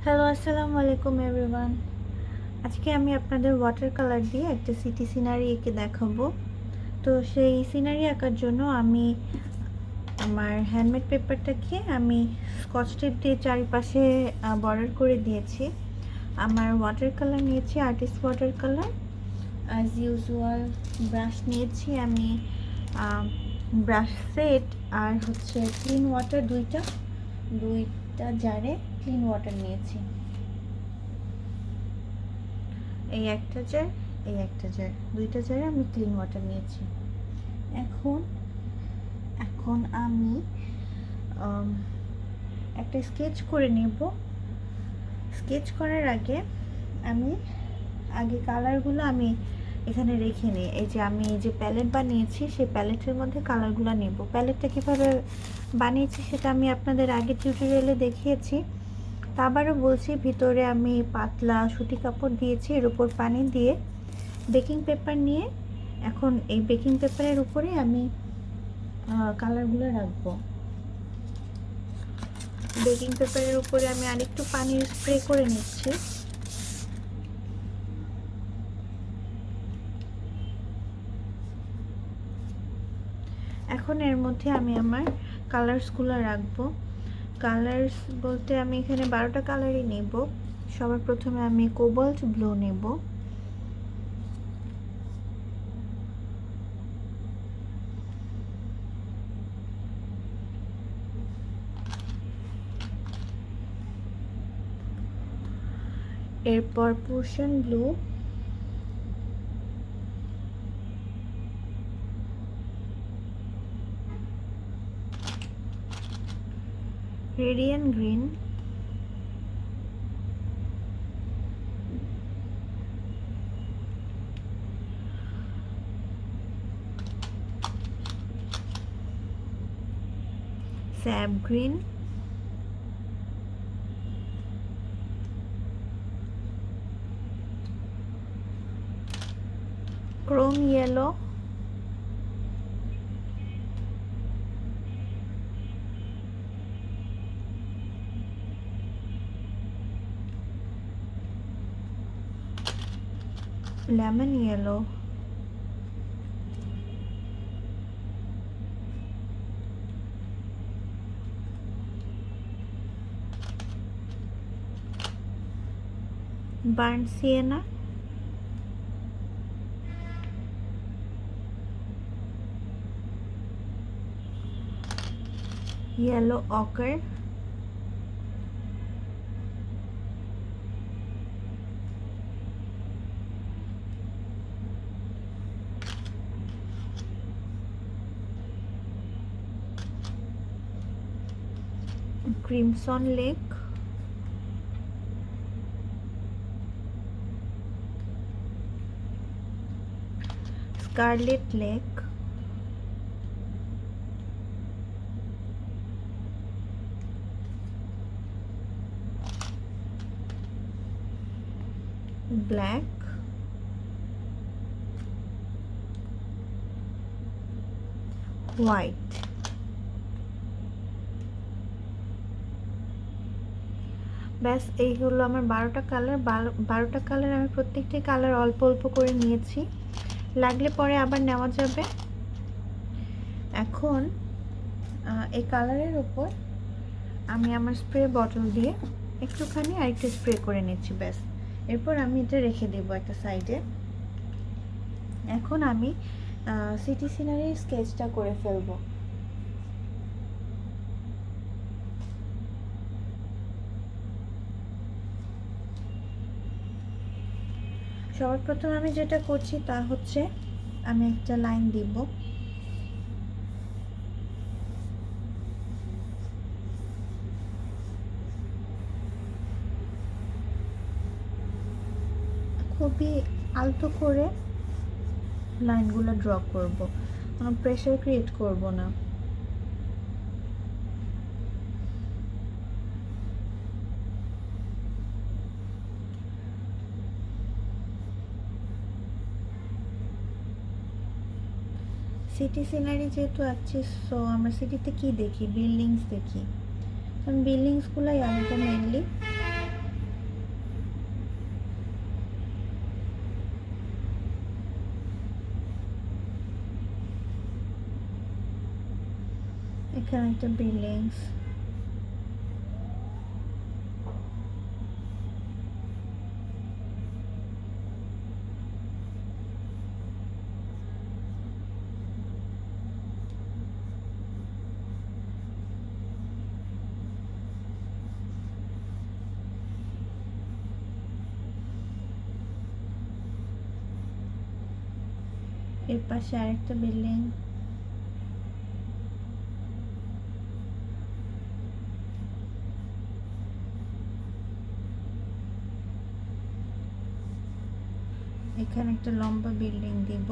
Hello, আসসালামু আলাইকুম everyone. আজকে আমি আপনাদের ওয়াটার কালার দিয়ে একটা সিটি সিনারি এঁকে দেখাবো। তো সেই সিনারি আঁকার জন্য আমি আমার হ্যান্ডমেড পেপারটাকে আমি স্কচ টেপ দিয়ে চারিপাশে বর্ডার করে দিয়েছি। আমার ওয়াটার কালার নিয়েছি artist water colour, as usual. Brush নিয়েছি আমি ব্রাশ সেট, আর হচ্ছে ক্লিন ওয়াটার দুইটা জারে ক্লিন ওয়াটার নিয়েছি। এই একটা জার, এই একটা জার, দুইটা জারে আমি ক্লিন ওয়াটার নিয়েছি। এখন এখন আমি একটা স্কেচ করে নেব। স্কেচ করার আগে আমি কালারগুলো আমি এখানে রেখে নিই। এই যে আমি যে প্যালেট বানিয়েছি সেই প্যালেটের মধ্যে কালারগুলো নেব। প্যালেটটা কীভাবে বানিয়েছি সেটা আমি আপনাদের আগে টিউটোরিয়ালে দেখিয়েছি। তা আবারও বলছি, ভিতরে আমি পাতলা সুতি কাপড় দিয়েছি, এর উপর পানি দিয়ে বেকিং পেপার নিয়ে এখন এই বেকিং পেপারের উপরে আমি কালারগুলো রাখবো। বেকিং পেপারের উপরে আমি আরেকটু পানির স্প্রে করে নিচ্ছি। এখন এর মধ্যে আমি আমার কালার্সগুলো রাখবো। কালার্স বলতে আমি এখানে 12টা কালারই নেব। সবার প্রথমে আমি কোবাল্ট ব্লু নেব। এরপর portion blue, radian green, sap green, Chrome yellow, lemon yellow, burn Siena, yellow ochre, crimson lake, scarlet lake, black, white। ব্যাস এই হলো আমার 12টা কালার। 12টা কালার আমি প্রত্যেকটি কালার অল্প অল্প করে নিয়েছি, লাগলে পরে আবার নেওয়া যাবে। এখন এই কালারের উপর আমি আমার স্প্রে বটল দিয়ে একটুখানি আরেকটু স্প্রে করে নিচ্ছি, ব্যাস। এরপর আমি এটা রেখে দেবো একটা সাইডে। এখন আমি সিটি সিনারির স্কেচটা করে ফেলবো। সবার প্রথম আমি যেটা করছি তা হচ্ছে আমি একটা লাইন দিব। খুবই আলতো করে লাইনগুলো ড্র করব, কোনো প্রেশার ক্রিয়েট করব না। সিটি সিনারি যেহেতু আছি, সো আমরা সিটিতে কি দেখি? বিল্ডিংস দেখি। কারণ বিল্ডিংসগুলোই আঁকবো মেনলি। এখানে একটা বিল্ডিংস, এর পাশে আরেকটা বিল্ডিং, এখানে একটা লম্বা বিল্ডিং দিব।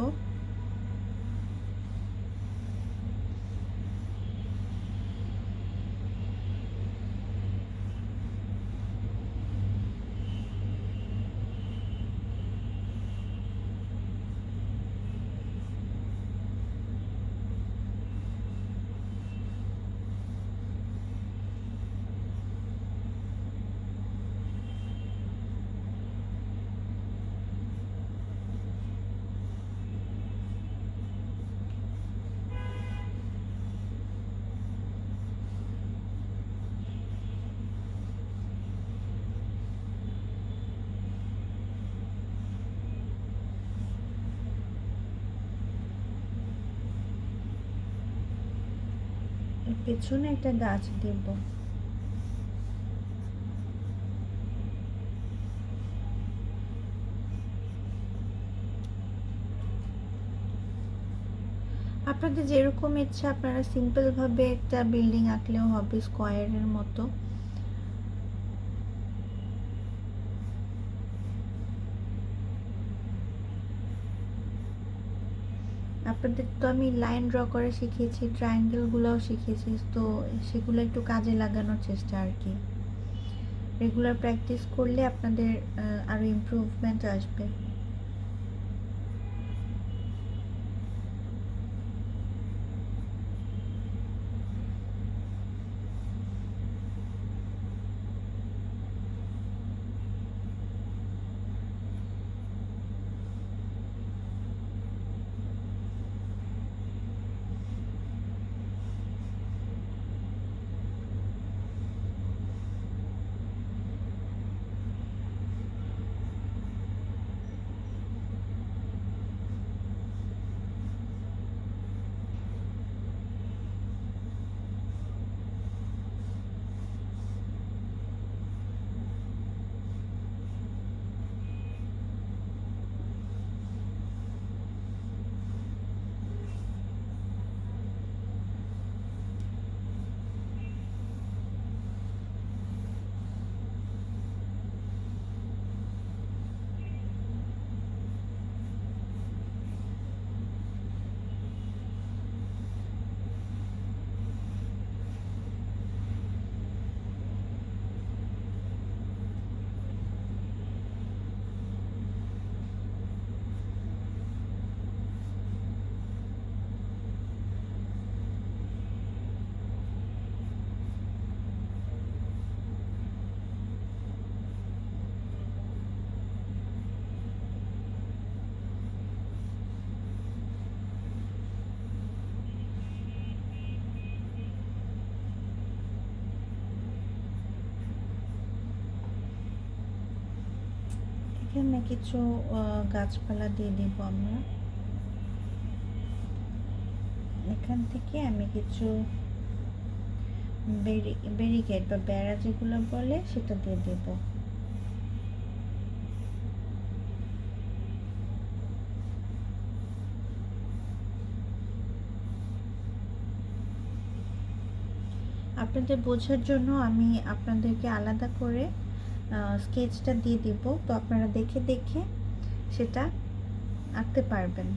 এর পেছনে একটা গাছ দেব। আপনাদের যেরকম ইচ্ছা আপনারা সিম্পল ভাবে একটা বিল্ডিং আঁকলেও হবে, স্কোয়ারের মতো। আপনাদের তো আমি লাইন ড্র করে শিখিয়েছি, ট্রায়াঙ্গেল গুলোও শিখিয়েছি, তো সেগুলো একটু কাজে লাগানোর চেষ্টা আর কি। রেগুলার প্র্যাকটিস করলে আপনাদের আরো ইমপ্রুভমেন্ট আসবে। এখানে কিছু গাছপালা দিয়ে দিব আমরা। এখান থেকে আমি কিছু ব্যারিকেড বা বেড়া যেগুলো বলে সেটা দিয়ে দেব। আপনাদের বোঝার জন্য আমি আপনাদেরকে আলাদা করে স্কেচটা দিয়ে দিব, তো আপনারা দেখে দেখে সেটা আঁকতে পারবেন।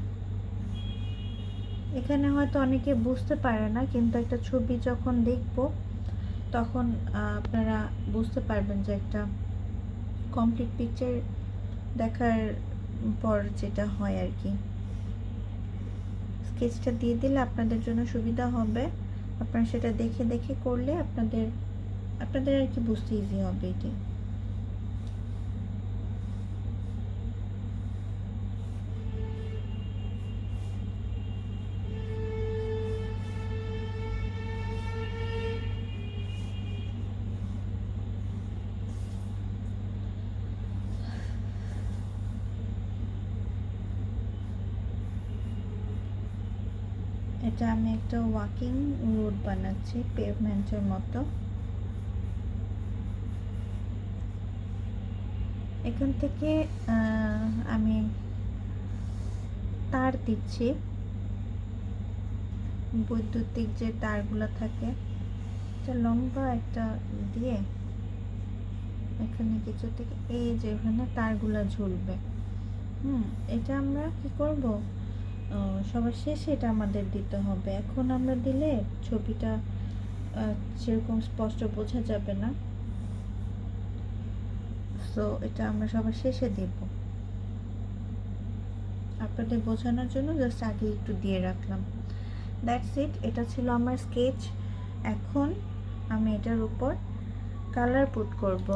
এখানে হয়তো অনেকে বুঝতে পারে না, কিন্তু একটা ছবি যখন দেখব তখন আপনারা বুঝতে পারবেন যে একটা কমপ্লিট পিকচার দেখার পর যেটা হয় আর কি। স্কেচটা দিয়ে দিলে আপনাদের জন্য সুবিধা হবে, আপনারা সেটা দেখে দেখে করলে আপনাদের আর কি বুঝতে ইজি হবে এটি। এটা আমি একটা ওয়াকিং রোড বানাচ্ছি পেভমেন্টের মতো। এখান থেকে আমি তার দিচ্ছি, বৈদ্যুতিক যে তারগুলো থাকে, এটা লম্বা একটা দিয়ে এখানে কিছু থেকে এই যে এখানে তারগুলো ঝুলবে। এটা আমরা কি করব, সবার শেষে এটা আমাদের দিতে হবে। এখন আমরা দিলে ছবিটা সেরকম স্পষ্ট বোঝা যাবে না, সো এটা আমরা সবার শেষে দেব। আপনাদের বোঝানোর জন্য জাস্ট আগে একটু দিয়ে রাখলাম। That's it. এটা ছিল আমার স্কেচ। এখন আমি এটার উপর কালার পুট করব।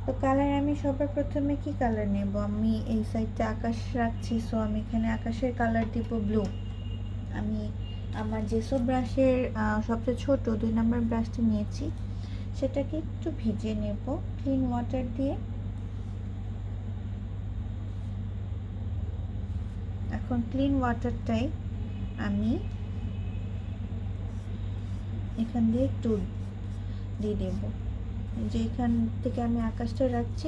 তো কালার আমি সবার প্রথমে কি কালার নেব, আমি এই সাইডটা আকাশ রাখছি, সো আমি এখানে আকাশের কালার দিব ব্লু। আমি আমার জেসো ব্রাশের সবচেয়ে ছোট 2 নম্বর ব্রাশটা নিয়েছি, সেটাকে একটু ভিজিয়ে নেব ক্লিন ওয়াটার দিয়ে। এখন ক্লিন ওয়াটারটাই আমি এখান দিয়ে একটু দিয়ে দেব, যেখান থেকে আমি আকাশটা রাখছি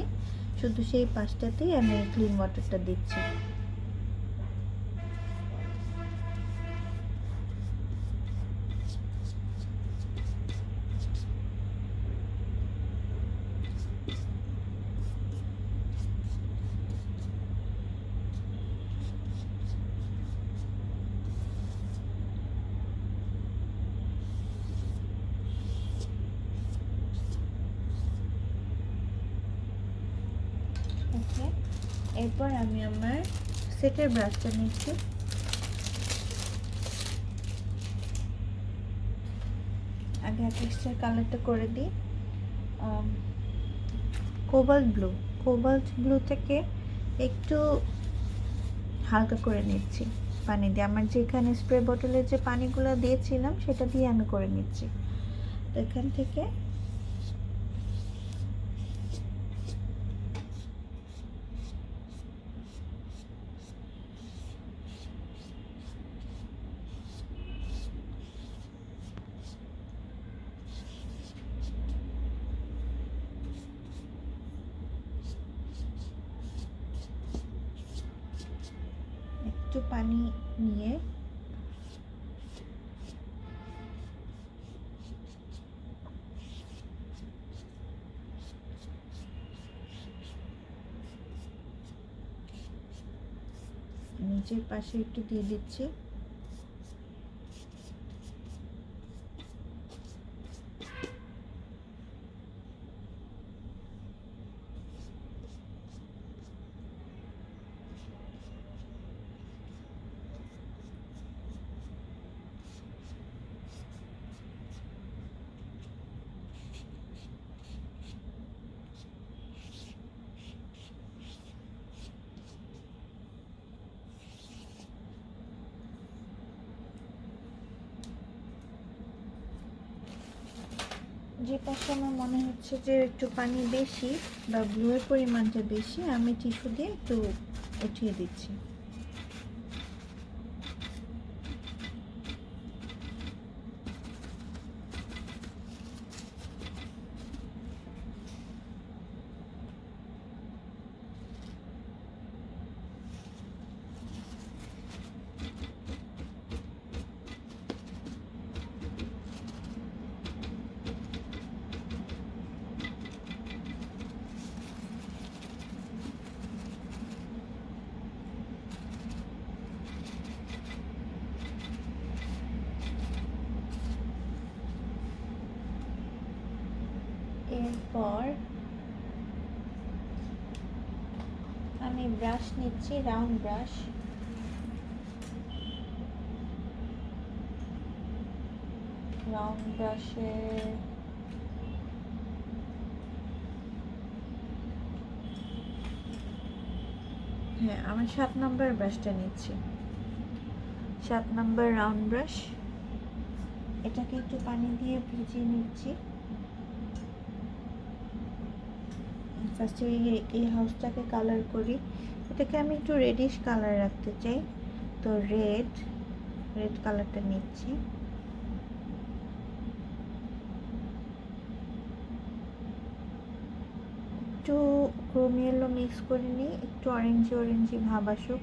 শুধু সেই পাশটাতেই আমি ক্লিন ওয়াটারটা দিচ্ছি। ওকে, এরপর আমি আমার সেটের ব্রাশটা নিচ্ছি। আগে আকাশের কালারটা করে দিই কোবাল্ট ব্লু থেকে একটু হালকা করে নিচ্ছি পানি দিয়ে। আমার যেখানে স্প্রে বোতলে যে পানিগুলো দিয়েছিলাম সেটা দিয়ে আমি করে নিচ্ছি। তো এখান থেকে একটু পানি নিয়ে নিচের পাশে একটু দিয়ে দিচ্ছি। যে পাশে আমার মনে হচ্ছে যে একটু পানি বেশি বা ব্লুয়ের পরিমাণটা বেশি, আমি টিস্যু দিয়ে একটু উঠিয়ে দিচ্ছি। এরপর আমি ব্রাশ নিচ্ছি, রাউন্ড ব্রাশ। রাউন্ড ব্রাশের হ্যাঁ, আমি 7 নম্বর ব্রাশটা নিচ্ছি, 7 নম্বর রাউন্ড ব্রাশ। এটাকে একটু পানি দিয়ে ভিজিয়ে নিচ্ছি। ফার্স্টে এই হাউসটাকে কালার করি। এটাকে আমি একটু রেডিশ কালার রাখতে চাই, তো রেড কালারটা নিচ্ছি। একটু ক্রোম ইয়েলো মিক্স করে নিই, একটু অরেঞ্জি ভাব আসুক।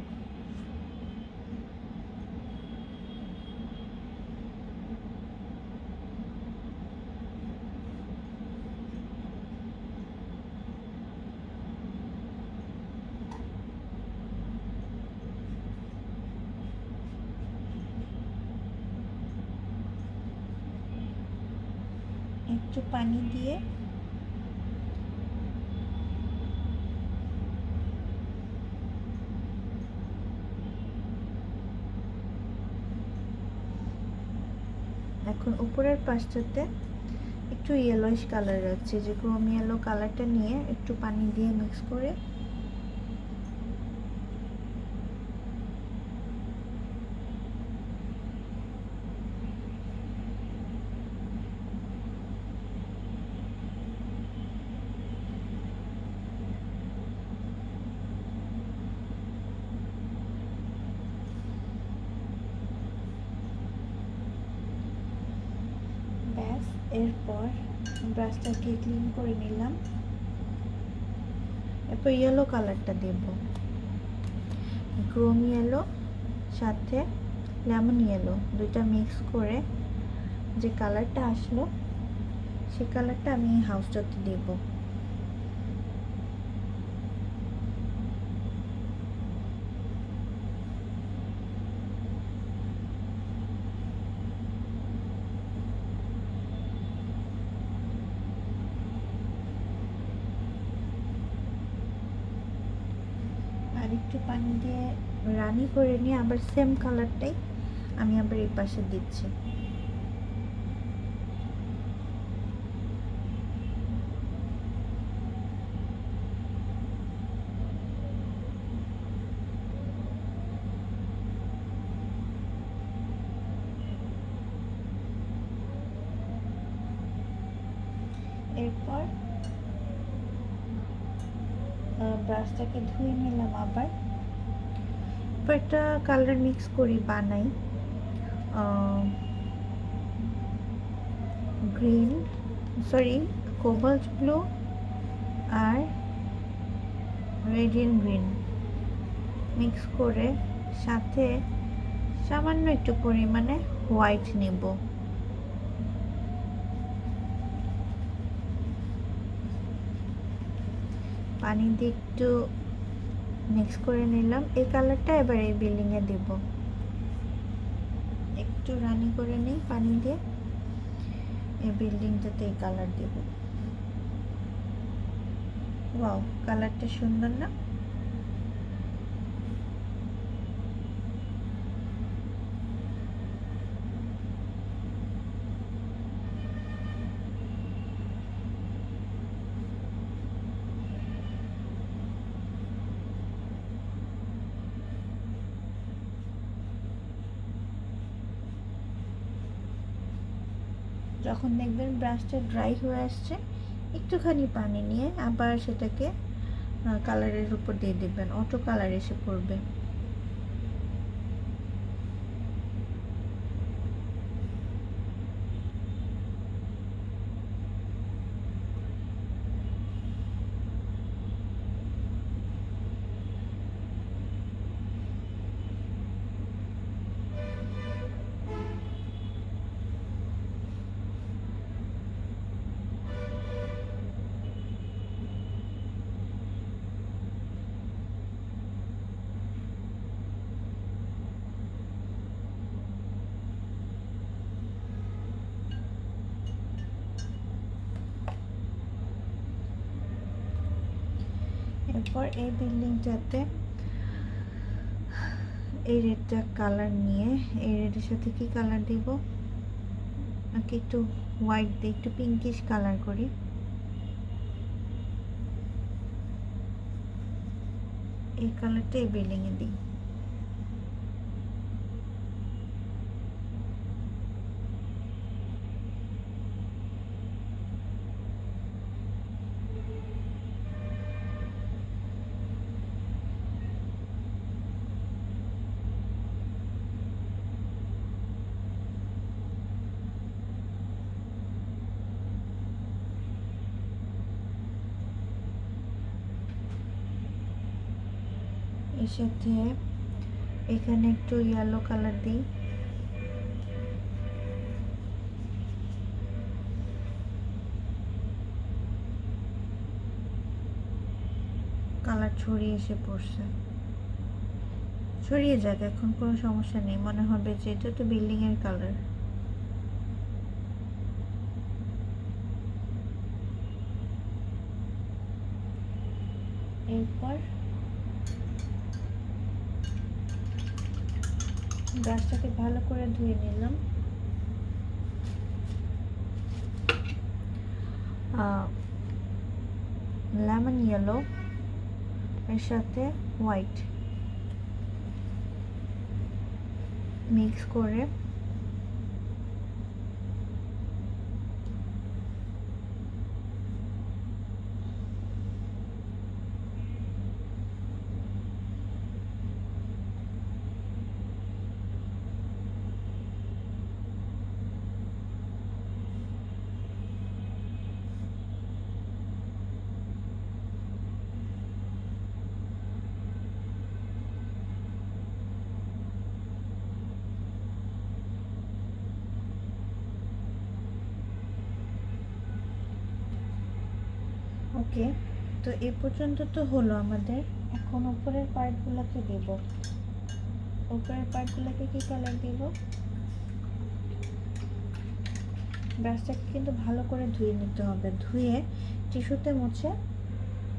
একটু পানি দিয়ে এখন উপরের পাশটাতে একটু ইয়েলোইশ কালার রাখছি, যে ক্রোম ইয়েলো কালারটা নিয়ে একটু পানি দিয়ে মিক্স করে ব্যাস। এরপর ব্রাশটাকে ক্লিন করে নিলাম। এরপর ইয়েলো কালারটা দেব, ক্রোম ইয়েলো সাথে লেমন ইয়েলো দুইটা মিক্স করে যে কালারটা আসলো সেই কালারটা আমি এই হাউসটাতে দেব। আর একটু পানি দিয়ে রানি করে নিয়ে আবার সেম কালারটাই আমি আবার এই পাশে দিচ্ছি। এরপর ব্রাশটাকে ধুয়ে নিলাম আবার। এরপর একটা কালার মিক্স করি, বানাই গ্রিন কোবাল্ট ব্লু আর রেডিয়ান্ট গ্রিন মিক্স করে সাথে সামান্য একটু পরিমাণে হোয়াইট নেব। পানি দিয়ে একটু মিক্স করে নিলাম। এই কালারটা এবার এই বিল্ডিংয়ে দেব। একটু রানি করে নিই পানি দিয়ে, এই বিল্ডিংটাতে এই কালার দেব। ওয়াও, কালারটা সুন্দর না? যখন দেখবেন ব্রাশটা ড্রাই হয়ে আসছে, একটুখানি পানি নিয়ে আবার সেটাকে কালারের উপর দিয়ে দেবেন, অটো কালার এসে পড়বে। এরপর এই বিল্ডিংটাতে এই রেডটা কালার নিয়ে এই রেডের সাথে কি কালার দিব, নাকি একটু হোয়াইট দিয়ে একটু পিঙ্কিশ কালার করি। এই কালারটা এই বিল্ডিংয়ে দিই। এর সাথে এখানে একটু ইয়েলো কালার দিই। কালার ছড়িয়ে এসে পড়ছে, ছড়িয়ে যাক, এখন কোনো সমস্যা নেই। মনে হবে যে এটা তো বিল্ডিং এর কালার। এরপর ব্রাশটাকে ভালো করে ধুয়ে নিলাম। লেমন ইয়েলো এর সাথে হোয়াইট মিক্স করে ওকে। তো এ পর্যন্ত তো হলো আমাদের। এখন উপরের পার্টগুলোকে দেব। উপরের পার্টগুলোকে কি কালার দেব? ব্রাশটাকে কিন্তু ভালো করে ধুয়ে নিতে হবে, ধুয়ে টিস্যুতে মুছে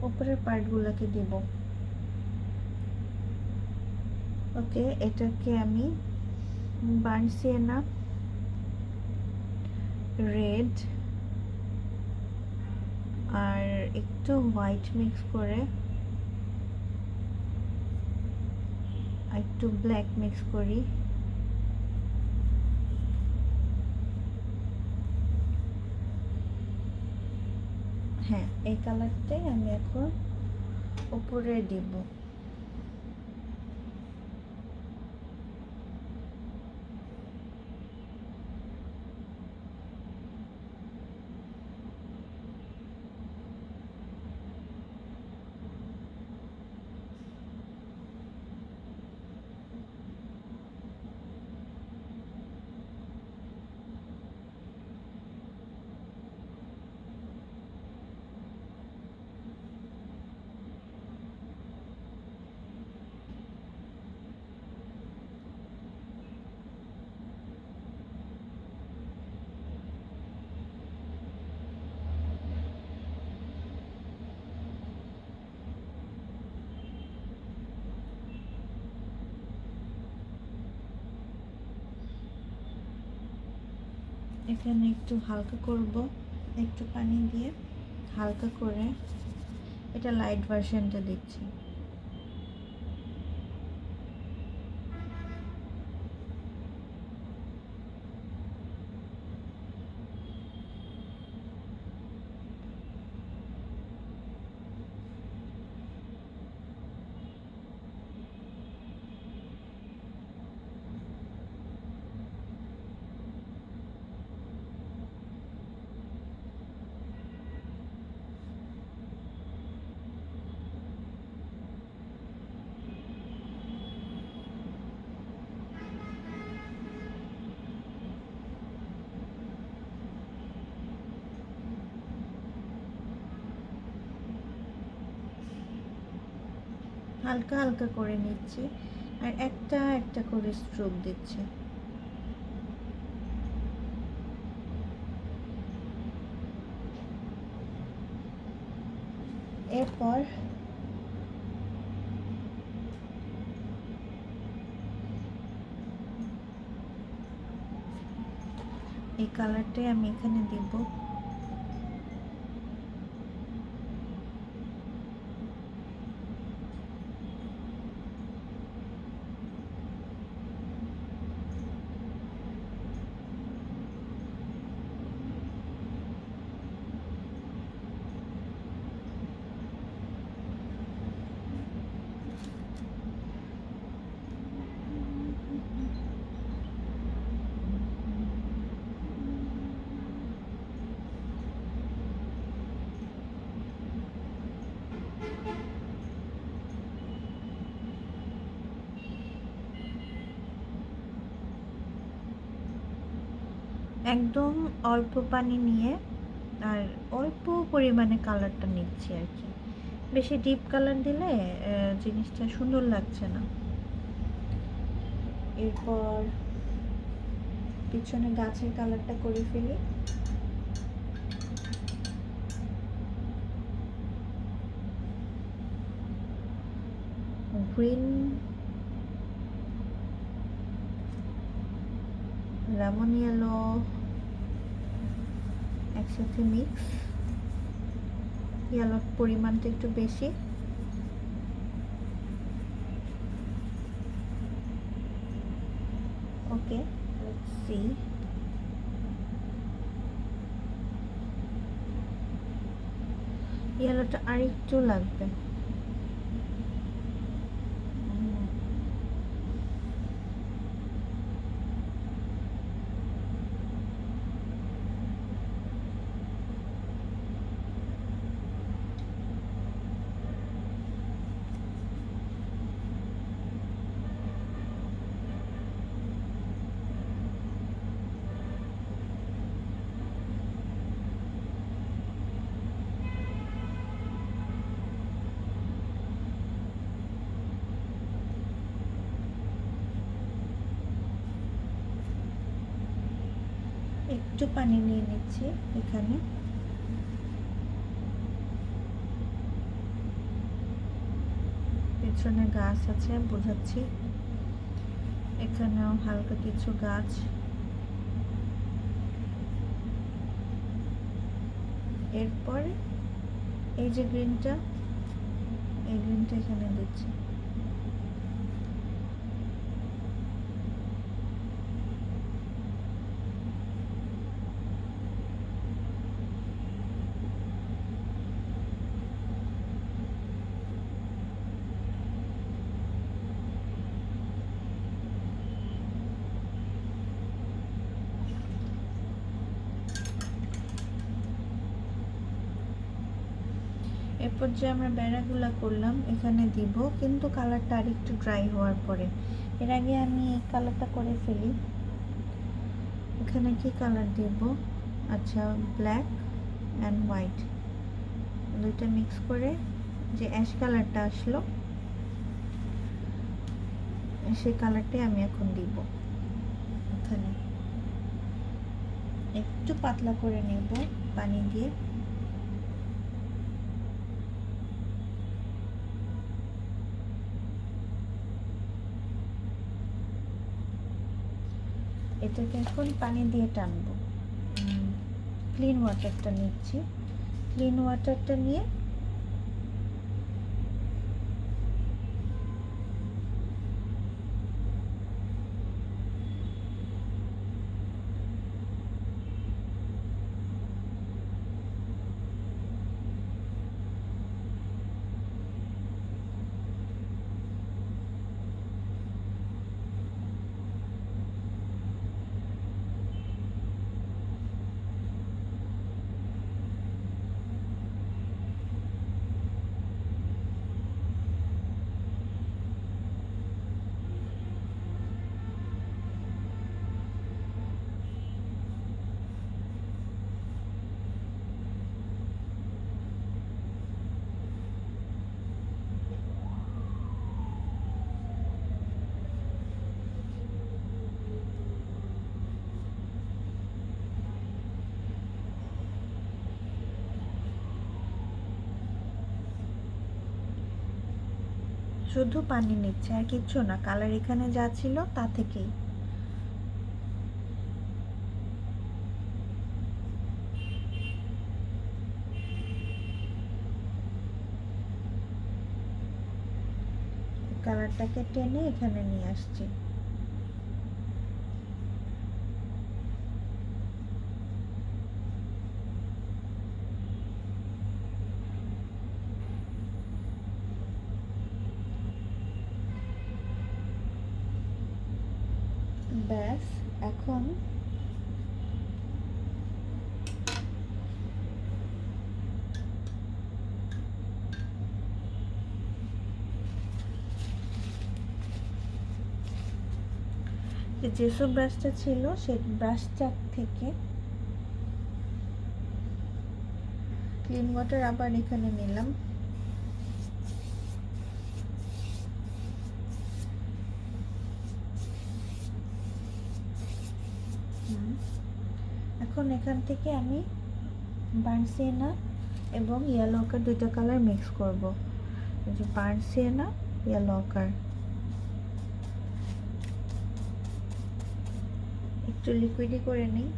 উপরের পার্টগুলোকে দেব। ওকে, এটাকে আমি বার্ন সিয়েনা রেড আর একটু হোয়াইট মিক্স করে, একটু ব্ল্যাক মিক্স করি। হ্যাঁ, এই কালারটাই আমি এখন উপরে দিব। এখানে একটু হালকা করব, একটু পানি দিয়ে হালকা করে, এটা লাইট ভার্সনটা দিচ্ছি। হালকা হালকা করে নিচ্ছি আর একটা একটা করে স্ট্রোক দিচ্ছি। এরপর এই কালারটাই আমি এখানে দিব। একদম অল্প পানি নিয়ে আর অল্প পরিমাণে কালারটা নিচ্ছি আর কি। বেশি ডিপ কালার দিলে জিনিসটা সুন্দর লাগছে না। এরপর পিছনে গাছের কালারটা করে ফেলি। গ্রিন, লেমন ইয়েলো একসাথে মিক্স। ইয়েলোর পরিমাণটা একটু বেশি। ওকে, লেটস সি। ইয়েলোটা আরেকটু লাগবে। একটু পানি নিয়ে নিচ্ছি এখানে। পেছনে গাছ আছে বোঝাচ্ছি, এখানেও হালকা কিছু গাছ। এরপরে এই যে গ্রিনটা, এই গ্রিনটা এখানে দিচ্ছি। এরপর যে আমরা বেড়াগুলা করলাম এখানে দিব, কিন্তু কালারটা আর একটু ড্রাই হওয়ার পরে। এর আগে আমি এই কালারটা করে ফেলি। এখানে কি কালার দেব? আচ্ছা, ব্ল্যাক অ্যান্ড হোয়াইট দুইটা মিক্স করে যে অ্যাশ কালারটা আসলো, সেই কালারটাই আমি এখন দিব। এখানে একটু পাতলা করে নেব পানি দিয়ে। এটাকে এখন পানি দিয়ে টানবো। ক্লিন ওয়াটারটা নিচ্ছি। ক্লিন ওয়াটারটা নিয়ে শুধু পানি নিচ্ছে আর কিচ্ছু না, কালার এখানে যা ছিল তা থেকেই। কালারটাকে টেনে এখানে নিয়ে আসছি। ব্যাস, এখন জেসো ব্রাশটা ছিল সেই ব্রাশটা থেকে ক্লিন ওয়াটার আবার এখানে নিলাম। এখন এখান থেকে আমি বার্ন সিয়েনা এবং ইয়েলো অকার দুইটা কালার মিক্স করব। এই যে বার্ন সিয়েনা, ইয়েলো অকার, একটু লিকুইডই করে নিই।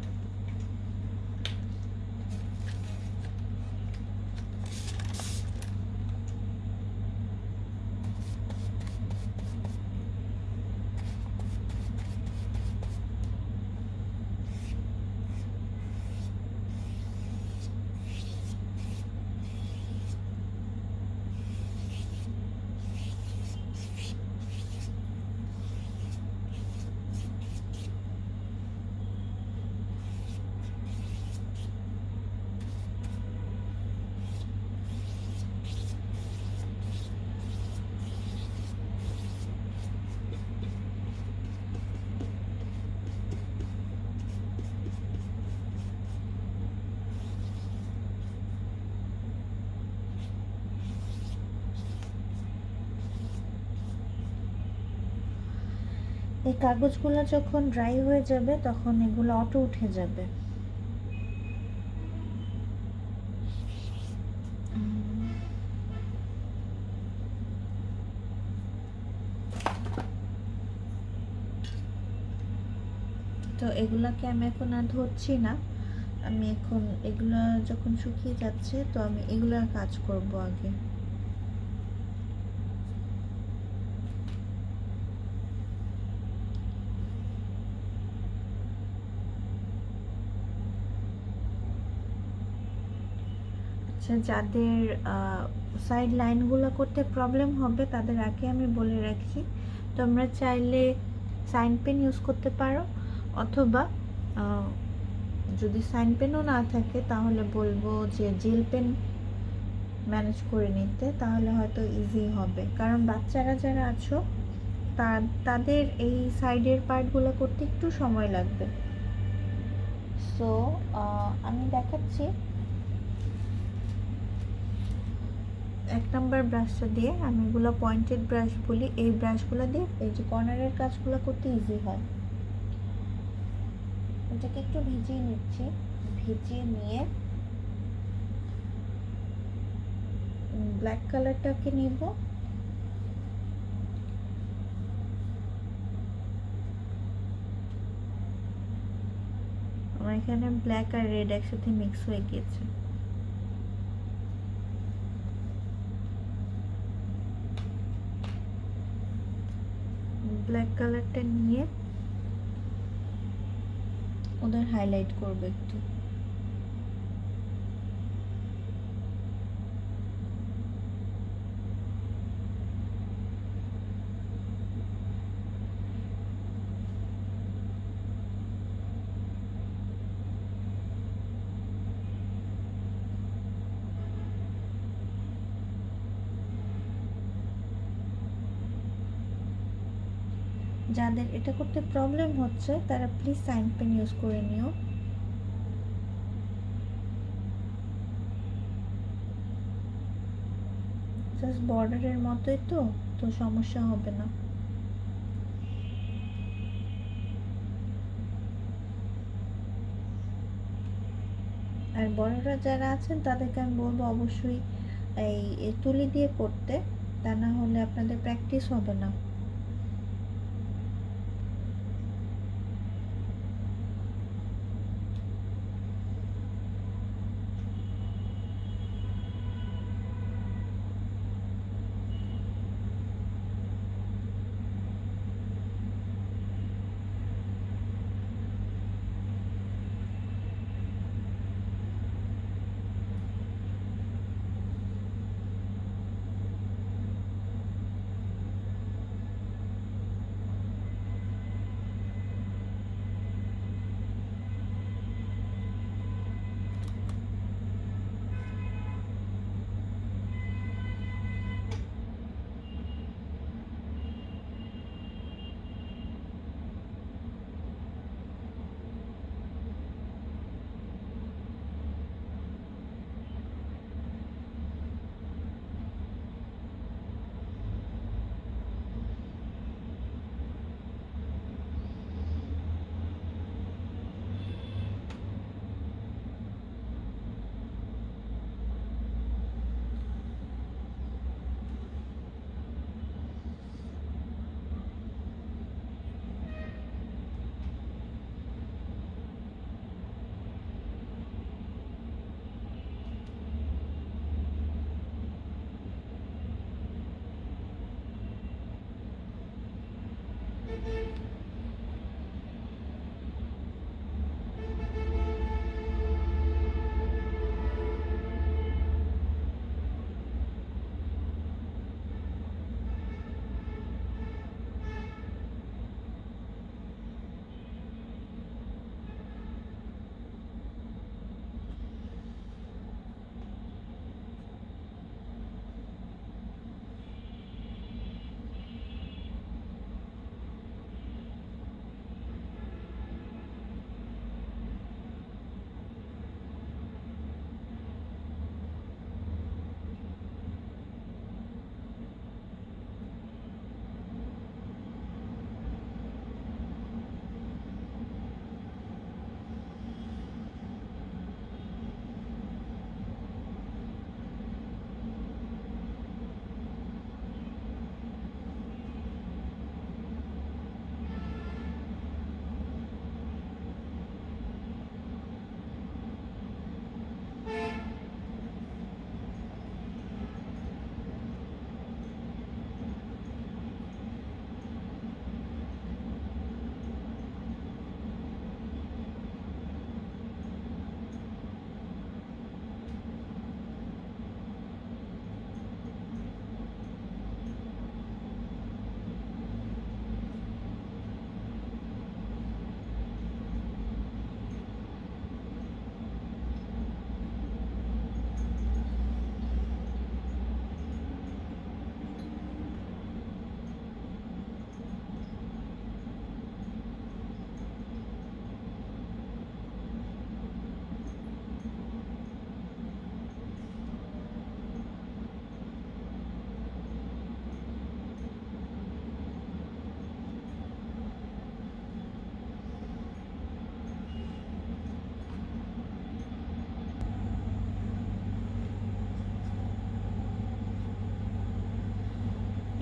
এই কাগজগুলো যখন ড্রাই হয়ে যাবে তখন এগুলো অটো উঠে যাবে। তো এগুলাকে আমি এখন আর ধরছি না, আমি এখন এগুলা যখন শুকিয়ে যাচ্ছে তো আমি এগুলার কাজ করব আগে। আচ্ছা, যাদের সাইড লাইনগুলো করতে প্রবলেম হবে তাদের আগে আমি বলে রাখছি, তোমরা চাইলে সাইন পেন ইউজ করতে পারো, অথবা যদি সাইন পেনও না থাকে তাহলে বলবো যে জেল পেন ম্যানেজ করে নিতে, তাহলে হয়তো ইজি হবে। কারণ বাচ্চারা যারা আছো তাদের এই সাইডের পার্টগুলো করতে একটু সময় লাগবে। সো আমি দেখাচ্ছি। 1 নাম্বার ব্রাশটা দিয়ে, আমি এগুলো পয়েন্টেড ব্রাশ বলি, এই ব্রাশগুলো দিয়ে এই যে কর্নারের কাজগুলো করতে ইজি হয়। এটাকে একটু ভিজিয়ে নিচ্ছি, ভিজিয়ে নিয়ে ব্ল্যাক কালারটাকে নিব, আমার এখানে ব্ল্যাক আর রেড একসাথে মিক্স হয়ে গিয়েছে। ব্ল্যাক কালারটা নিয়ে ওদের হাইলাইট করব একটু। যাদের এটা করতে প্রবলেম হচ্ছে তারা প্লিজ সাইন পেন ইউজ করে নিও। জাস্ট বর্ডারের মতোই তো, তো সমস্যা হবে না। আর বড়রা যারা আছেন তাদেরকে আমি বলবো অবশ্যই এই তুলি দিয়ে করতে, তা না হলে আপনাদের প্র্যাকটিস হবে না।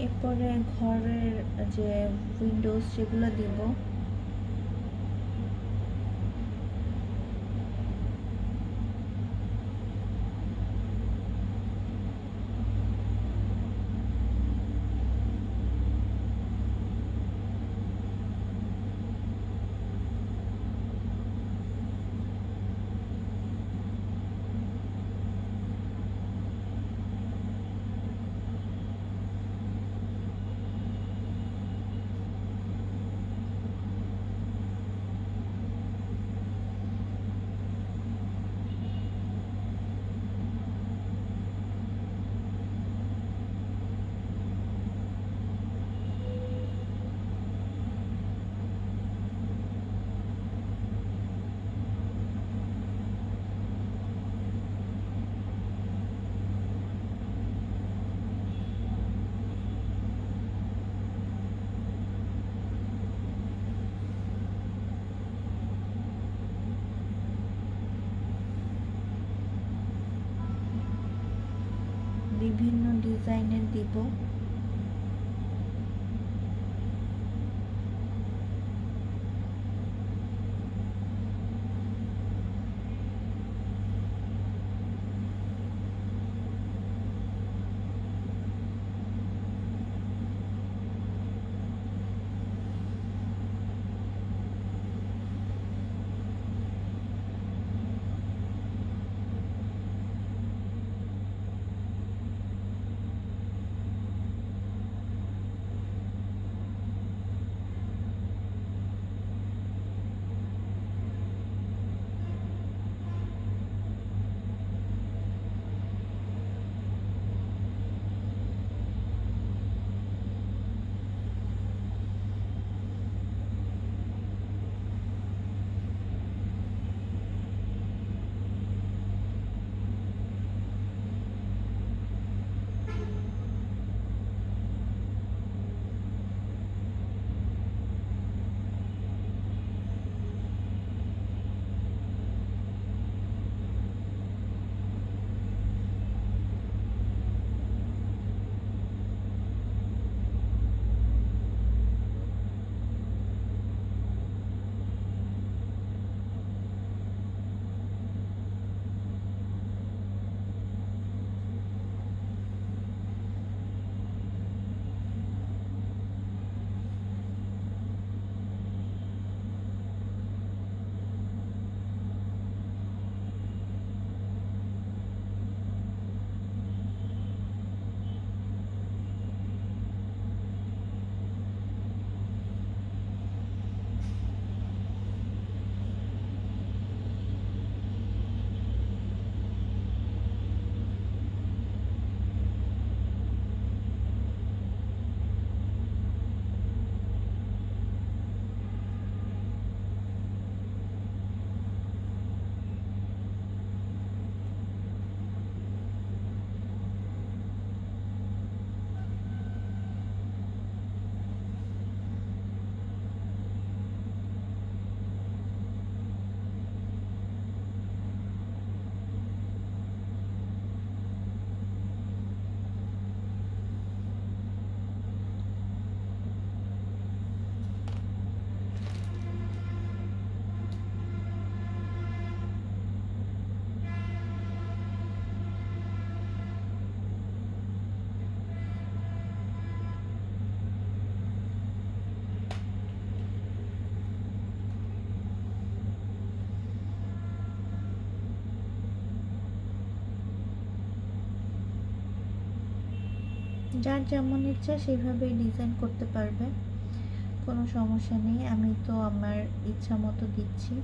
এরপরে ঘরের যে উইন্ডোজ সেগুলো দিব। বিভিন্ন ডিজাইনের দিব। যার যেমন ইচ্ছা সেভাবেই ডিজাইন করতে পারবে, কোনো সমস্যা নেই। আমি তো আমার ইচ্ছা মতো দিচ্ছি।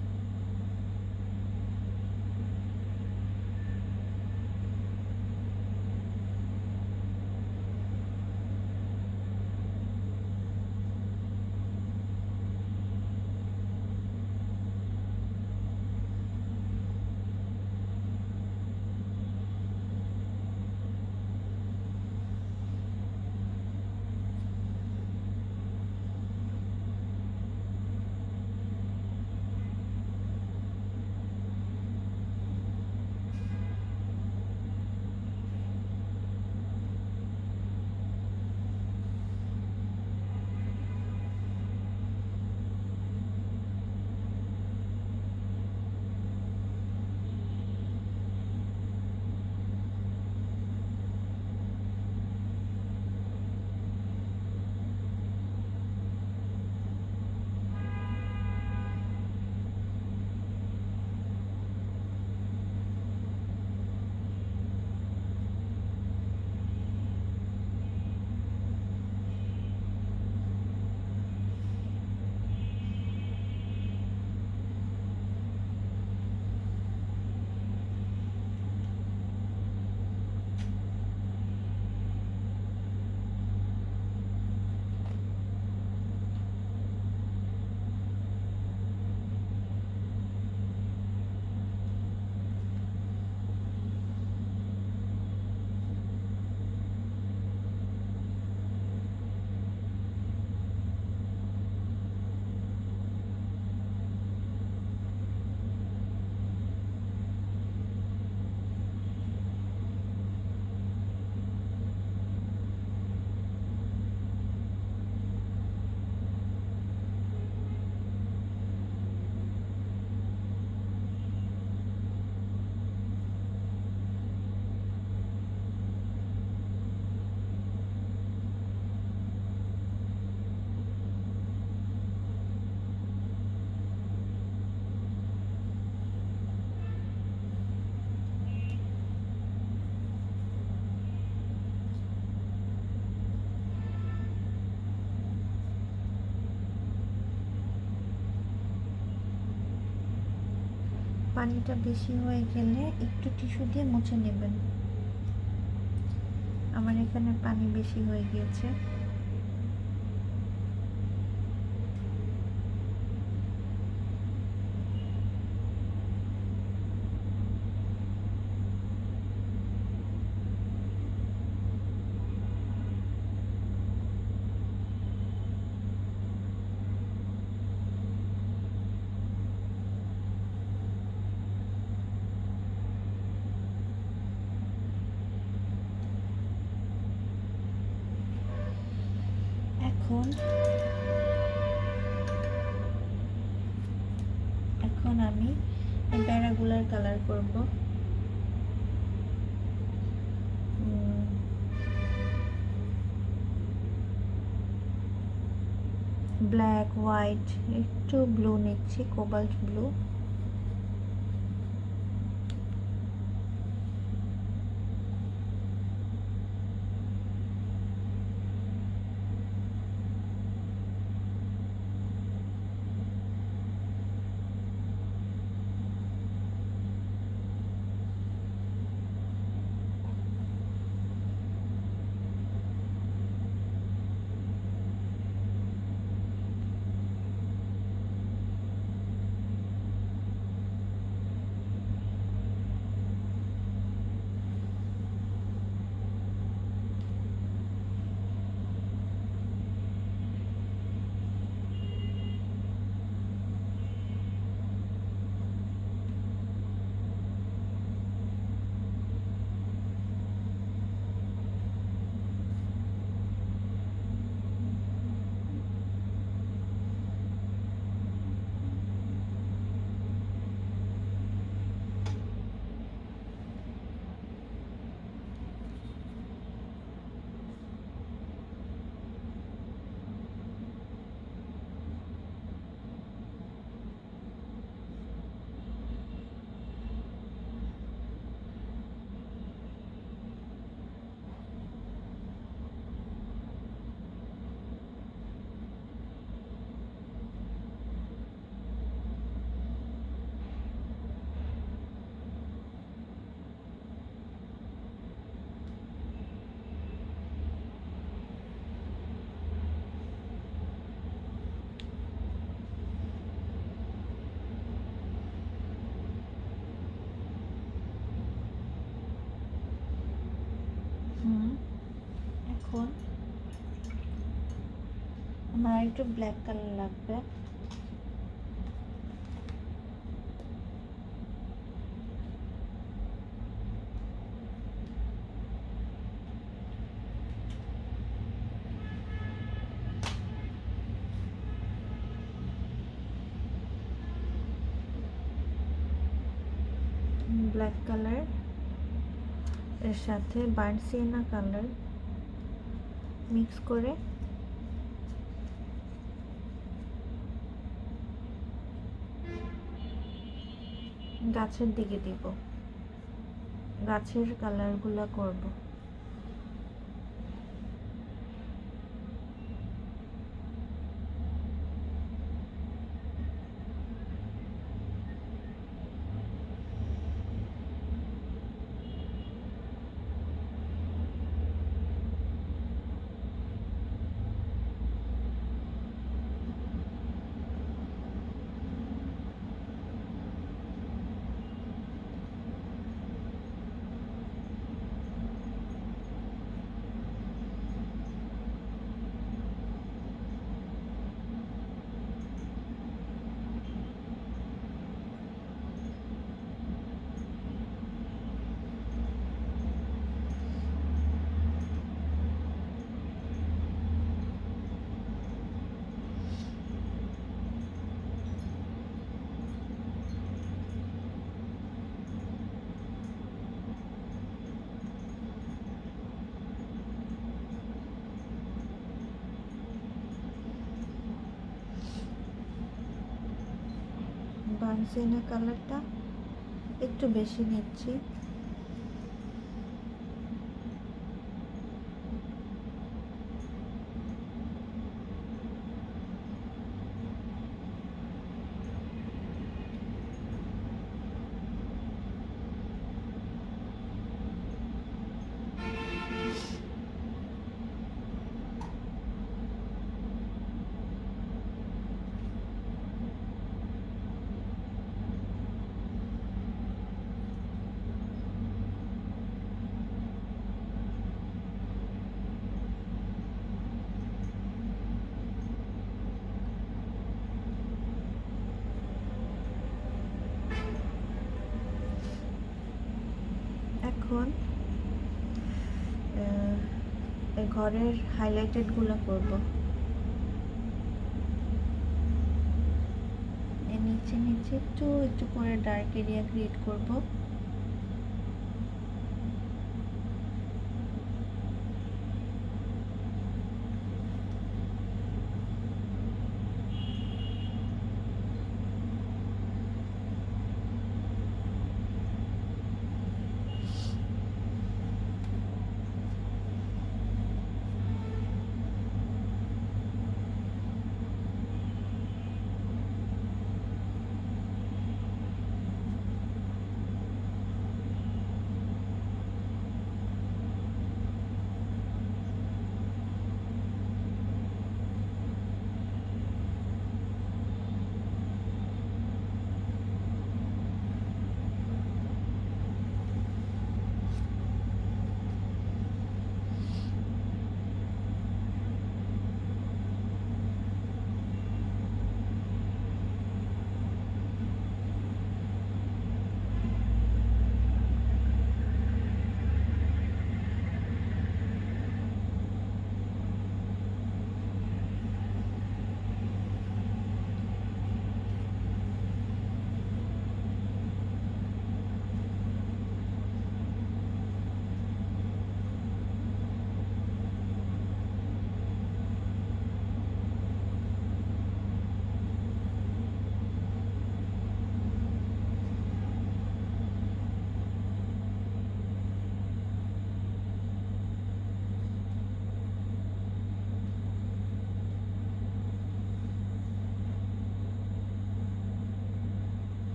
পানিটা বেশি হয়ে গেলে একটু টিস্যু দিয়ে মুছে নেবেন। আমার এখানে পানি বেশি হয়ে গিয়েছে। এখন আমি এই প্যারাগুলার কালার করব। ব্ল্যাক, হোয়াইট, একটু ব্লু নিচ্ছি, কোবাল্ট ব্লু। এখন আমার একটু ব্ল্যাক কালার লাগবে। ব্ল্যাক কালার এর সাথে বার্ন সিয়েনা কালার মিক্স করে গাছের দিকে দিব, গাছের কালারগুলো করব। বার্ন সিয়েনা কালারটা একটু বেশি নিচ্ছি। এখন এই ঘরের হাইলাইটেডগুলো করব। এর নিচে নিচে একটু একটু করে ডার্ক এরিয়া ক্রিয়েট করব।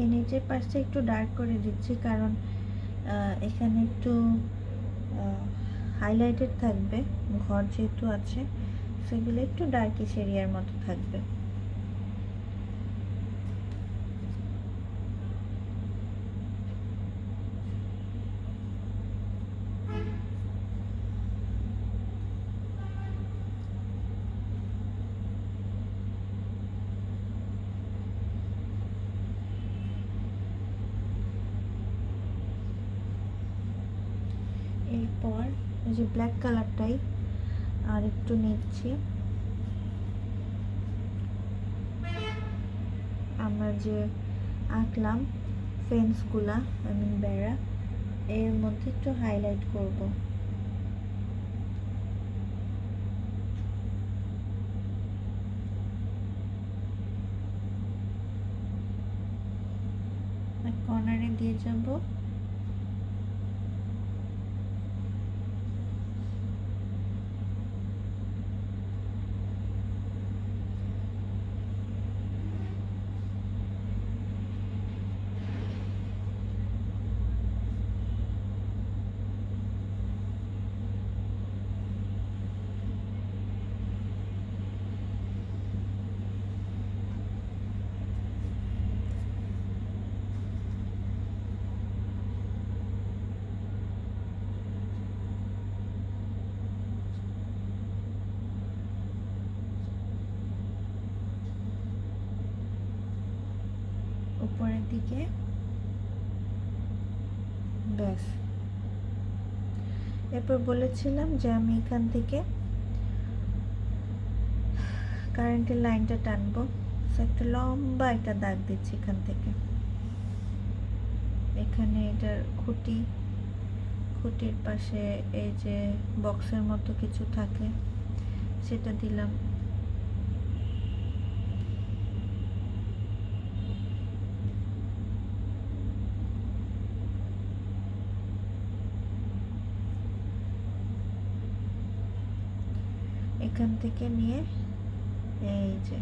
এই নিচের পাশটা একটু ডার্ক করে দিচ্ছি, কারণ এখানে একটু হাইলাইটেড থাকবে, ঘর যেহেতু আছে সেগুলো একটু ডার্কিশ এরিয়ার মতো থাকবে। এরপর এই যে ব্ল্যাক কালারটাই আর একটু নিচ্ছি। আমরা যে আঁকলাম ফেন্সগুলা, বেড়া, এর মধ্যে একটু হাইলাইট করব। কর্নারে দিয়ে যাব। উপরের দিকে, ব্যাস। এরপর বলেছিলাম যে আমি এখান থেকে কারেন্টের লাইনটা টানবো। একটা লম্বা একটা দাগ দিচ্ছি এখান থেকে। এখানে এটার খুঁটির পাশে এই যে বক্সের মতো কিছু থাকে, সেটা দিলাম। এখান থেকে নিয়ে এই যে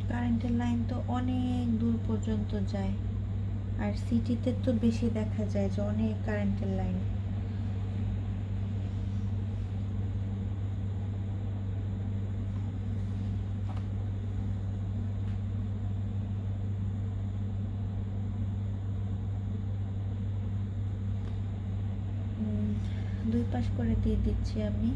কারেন্টের লাইন তো অনেক দূর পর্যন্ত যায়, আর সিটিতে তো বেশি দেখা যায় যে অনেক কারেন্টের লাইন। দুই পাশ করে দিয়ে দিচ্ছি আমি।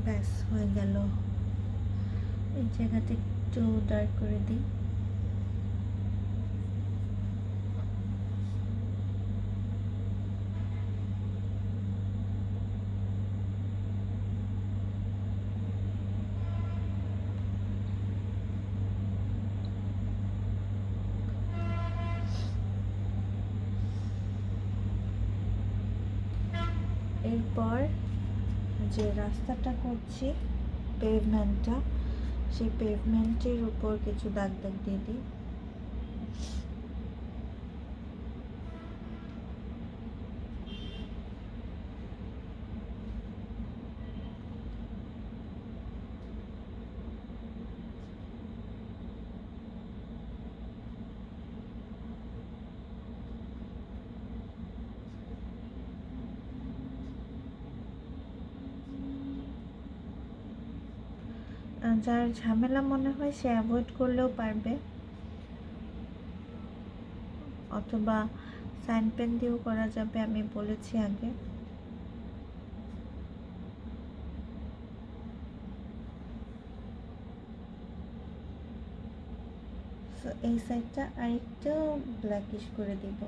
ব্যাস হয়ে গেল। এই জায়গাতে একটু ডার্ক করে দিই। এরপর যে রাস্তাটা করছি, পেভমেন্টটা, সেই পেভমেন্টের উপর কিছু দাগ দাগ দিয়ে দিই। যার ঝামেলা মনে হয় সে অ্যাভয়েড করলেও পারবে, অথবা সাইন পেন দিয়েও করা যাবে, আমি বলেছি আগে। তো এই সাইডটা আরেকটু ব্ল্যাকিশ করে দিব।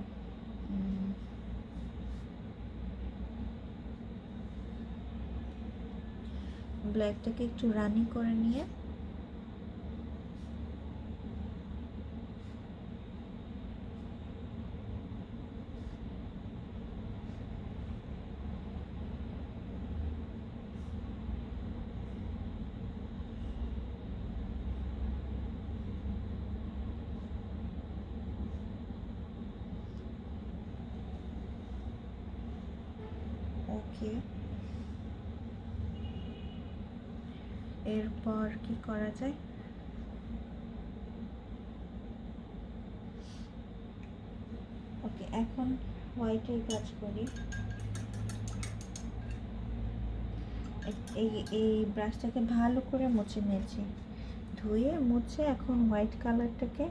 ব্ল্যাকটাকে একটু রানি করে নিয়ে ওকে, এরপর কি করা যায়? ওকে, এখন হোয়াইটের কাজ করি। এই ব্রাশটাকে ভালো করে মুছে নিয়েছি, ধুয়ে মুছে এখন হোয়াইট কালারটাকে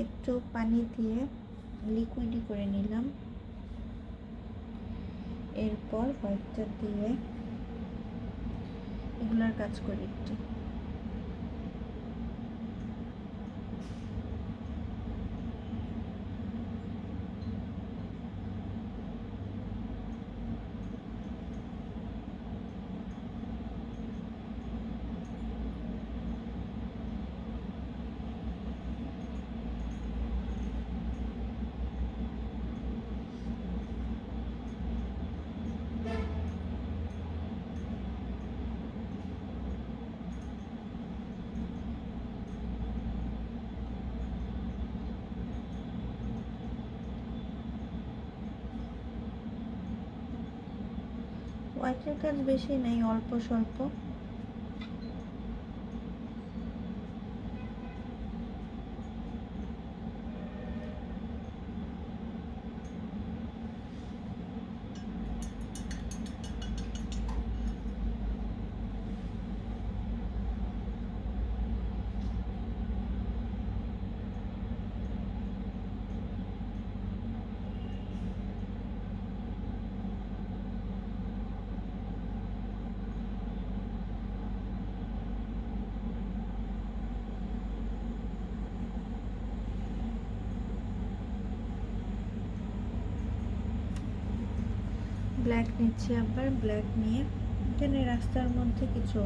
একটু পানি দিয়ে লিকুইডই করে নিলাম। এরপর হোয়াইটটা দিয়ে এগুলার কাজ করি একটু। হোয়াইটের কাজ বেশি নেই, অল্প স্বল্প। ব্ল্যাক নিচ্ছি, আবার ব্ল্যাক নিয়ে এখানে রাস্তার মধ্যে কিছু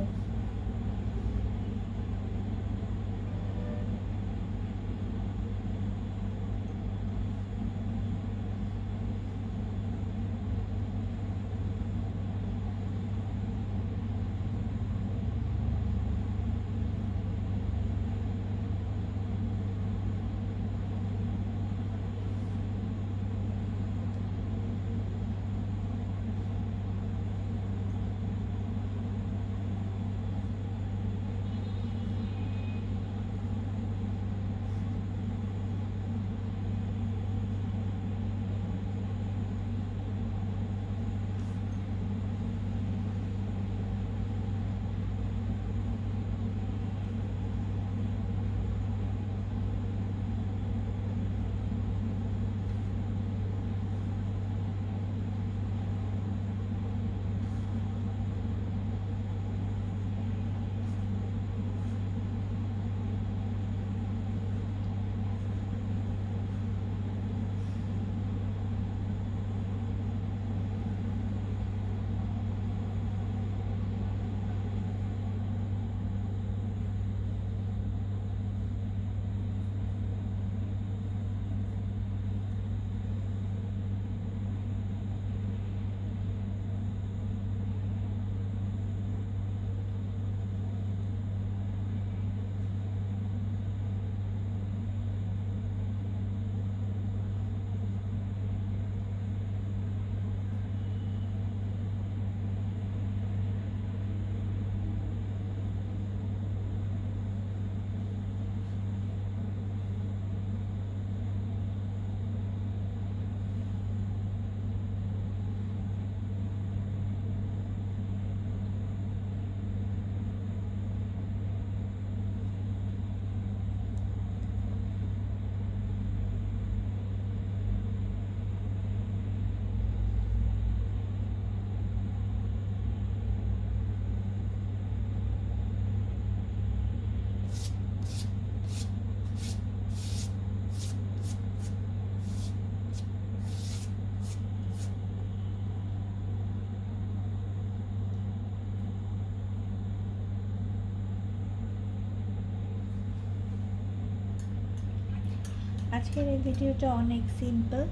আজকের এই ভিডিওটা অনেক সিম্পল,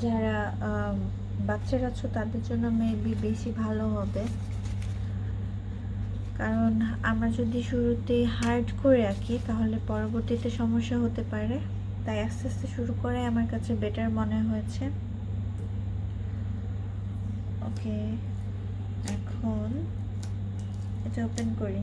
যারা বাচ্চারা আছো তাদের জন্য মেবি বেশি ভালো হবে, কারণ আমরা যদি শুরুতে হার্ড করে আঁকি তাহলে পরবর্তীতে সমস্যা হতে পারে, তাই আস্তে আস্তে শুরু করে আমার কাছে বেটার মনে হয়েছে। ওকে, এখন এটা ওপেন করি।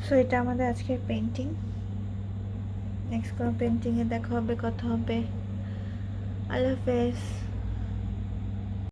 সো এটা আমাদের আজকের পেন্টিং। নেক্সট কোনো পেন্টিংয়ে দেখা হবে, কথা হবে। আল্লাহ হাফেজ।